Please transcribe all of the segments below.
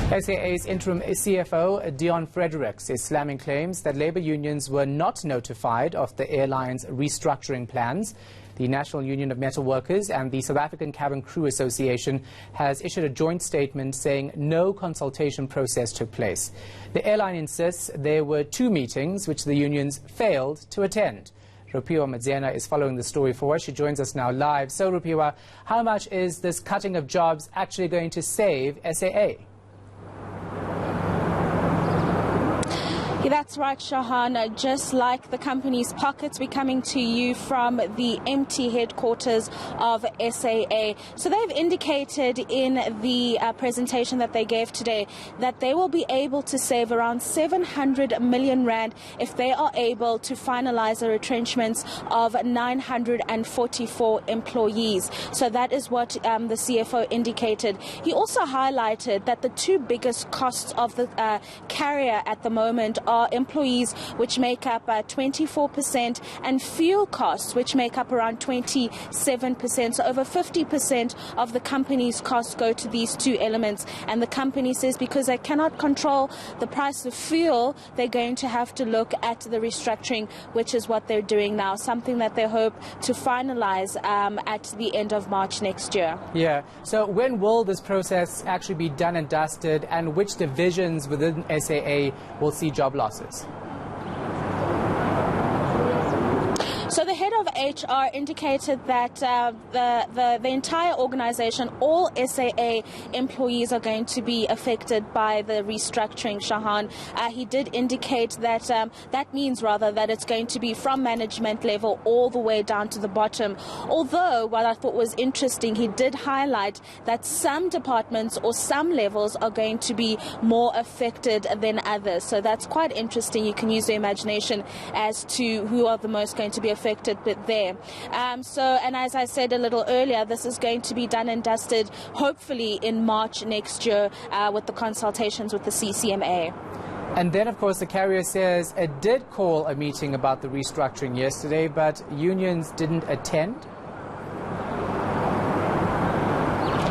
SAA's interim CFO, Dion Fredericks, is slamming claims that labour unions were not notified of the airline's restructuring plans. The National Union of Metal Workers and the South African Cabin Crew Association has issued a joint statement saying no consultation process took place. The airline insists there were two meetings which the unions failed to attend. Rupiwa Madzena is following the story for us. She joins us now live. So, Rupiwa, how much is this cutting of jobs actually going to save SAA? Yeah, that's right, Shahan. Just like the company's pockets, we're coming to you from the empty headquarters of SAA. So they've indicated in the presentation that they gave today that they will be able to save around 700 million rand if they are able to finalize the retrenchments of 944 employees. So that is what the CFO indicated. He also highlighted that the two biggest costs of the carrier at the moment are employees, which make up 24%, and fuel costs, which make up around 27%. So over 50% of the company's costs go to these two elements. And the company says because they cannot control the price of fuel, they're going to have to look at the restructuring, which is what they're doing now, something that they hope to finalize at the end of March next year. Yeah. So when will this process actually be done and dusted, and which divisions within SAA will see job losses? So the head of HR indicated that the entire organization, all SAA employees are going to be affected by the restructuring, Shahan. He did indicate that that means rather that it's going to be from management level all the way down to the bottom. Although what I thought was interesting, he did highlight that some departments or some levels are going to be more affected than others. So that's quite interesting. You can use your imagination as to who are the most going to be affected there. And as I said a little earlier, this is going to be done and dusted hopefully in March next year with the consultations with the CCMA. And then, of course, the carrier says it did call a meeting about the restructuring yesterday, but unions didn't attend.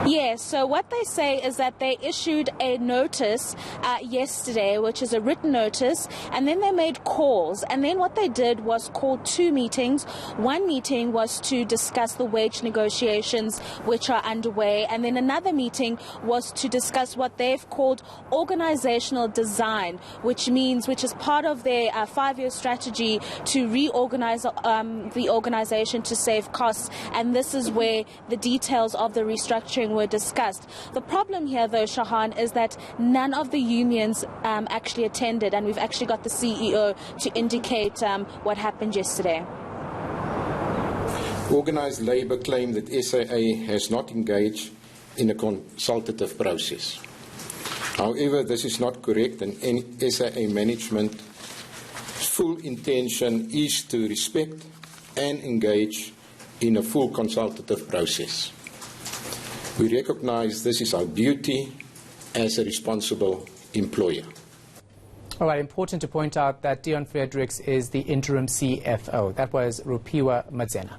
Yes, so what they say is that they issued a notice yesterday, which is a written notice, and then they made calls. And then what they did was call two meetings. One meeting was to discuss the wage negotiations, which are underway. And then another meeting was to discuss what they've called organizational design, which is part of their 5-year strategy to reorganize the organization to save costs. And this is where the details of the restructuring were discussed. The problem here, though, Shahan, is that none of the unions actually attended, and we've actually got the CEO to indicate what happened yesterday. Organised labour claim that SAA has not engaged in a consultative process. However, this is not correct, and SAA management's full intention is to respect and engage in a full consultative process. We recognise this is our duty as a responsible employer. All right, important to point out that Dion Fredericks is the interim CFO. That was Rupiwa Madzena.